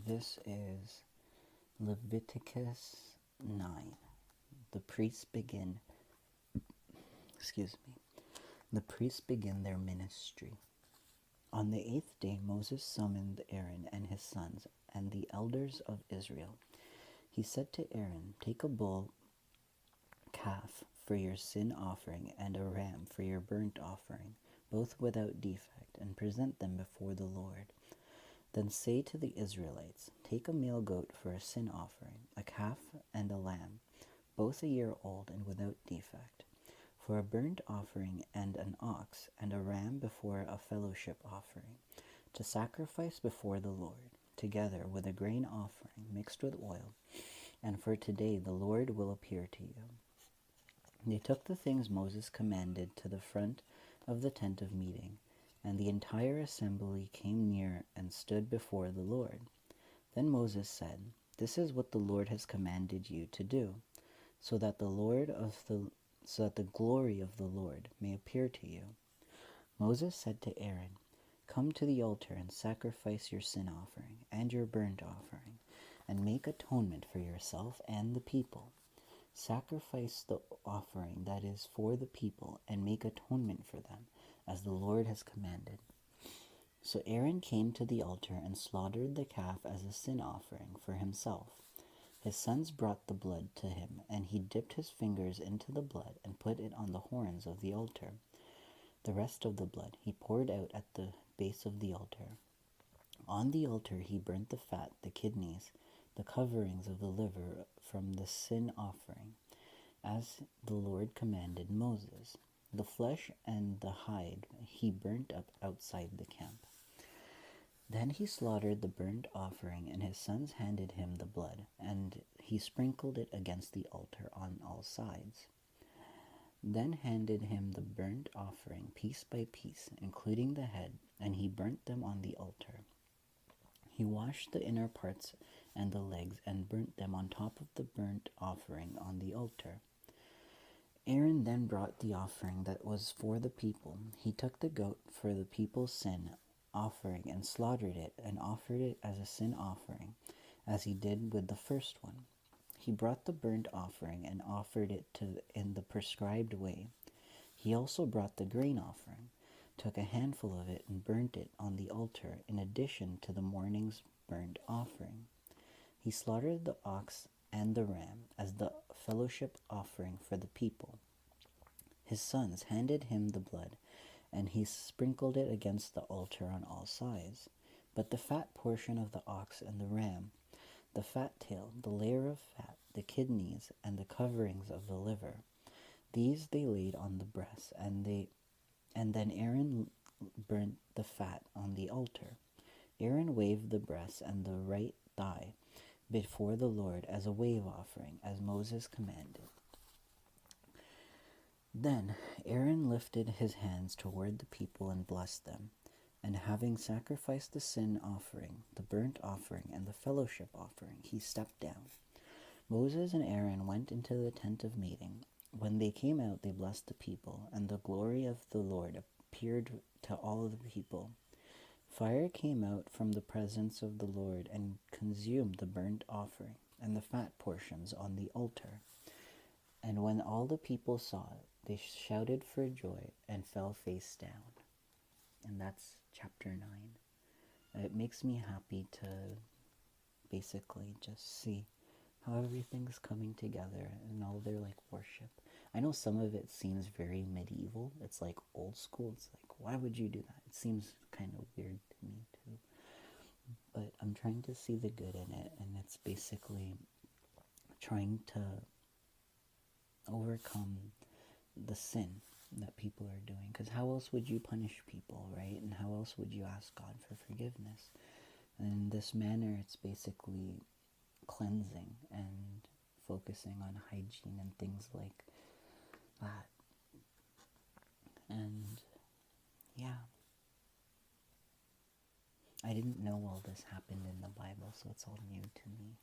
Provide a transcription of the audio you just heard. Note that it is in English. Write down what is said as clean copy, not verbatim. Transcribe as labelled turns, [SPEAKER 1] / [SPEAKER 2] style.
[SPEAKER 1] This is Leviticus 9. The priests begin, the priests begin their ministry. On the 8th day, Moses summoned Aaron and his sons and the elders of Israel. He said to Aaron, "Take a bull calf for your sin offering and a ram for your burnt offering, both without defect, and present them before the Lord. Then say to the Israelites, take a male goat for a sin offering, a calf and a lamb, both a year old and without defect, for a burnt offering, and an ox and a ram before a fellowship offering, to sacrifice before the Lord, together with a grain offering mixed with oil. And for today the Lord will appear to you." They took the things Moses commanded to the front of the tent of meeting, and the entire assembly came near and stood before the Lord. Then Moses said, "This is what the Lord has commanded you to do, so that the glory of the Lord may appear to you." Moses said to Aaron, "Come to the altar and sacrifice your sin offering and your burnt offering, and make atonement for yourself and the people. Sacrifice the offering that is for the people, and make atonement for them, as the Lord has commanded." So Aaron came to the altar and slaughtered the calf as a sin offering for himself. His sons brought the blood to him, and he dipped his fingers into the blood and put it on the horns of the altar. The rest of the blood he poured out at the base of the altar. On the altar he burnt the fat, the kidneys, the coverings of the liver from the sin offering, as the Lord commanded Moses. The flesh and the hide he burnt up outside the camp. Then he slaughtered the burnt offering, and his sons handed him the blood, and he sprinkled it against the altar on all sides. Then handed him the burnt offering piece by piece, including the head, and he burnt them on the altar. He washed the inner parts and the legs and burnt them on top of the burnt offering on the altar. Aaron then brought the offering that was for the people. He took the goat for the people's sin offering and slaughtered it and offered it as a sin offering, as he did with the first one. He brought the burnt offering and offered it in the prescribed way. He also brought the grain offering, took a handful of it and burnt it on the altar in addition to the morning's burnt offering. He slaughtered the ox and the ram as the fellowship offering for the people. His sons handed him the blood, and he sprinkled it against the altar on all sides. But the fat portion of the ox and the ram, the fat tail, the layer of fat, the kidneys, and the coverings of the liver, these they laid on the breast, and then Aaron burnt the fat on the altar. Aaron waved the breast and the right thigh before the Lord as a wave offering, as Moses commanded. Then Aaron lifted his hands toward the people and blessed them, and having sacrificed the sin offering, the burnt offering, and the fellowship offering, he stepped down. Moses and Aaron went into the tent of meeting. When they came out, they blessed the people, and the glory of the Lord appeared to all the people. Fire came out from the presence of the Lord and consumed the burnt offering and the fat portions on the altar. And when all the people saw it, they shouted for joy and fell face down. And that's chapter 9. It makes me happy to basically just see how everything's coming together and all their worship. I know some of it seems very medieval. It's like old school. It's like, why would you do that? It seems kind of weird to me too. But I'm trying to see the good in it, and it's basically trying to overcome the sin that people are doing. Because how else would you punish people, right? And how else would you ask God for forgiveness? And in this manner, it's basically cleansing and focusing on hygiene and things like that. And yeah, I didn't know all this happened in the Bible, so it's all new to me.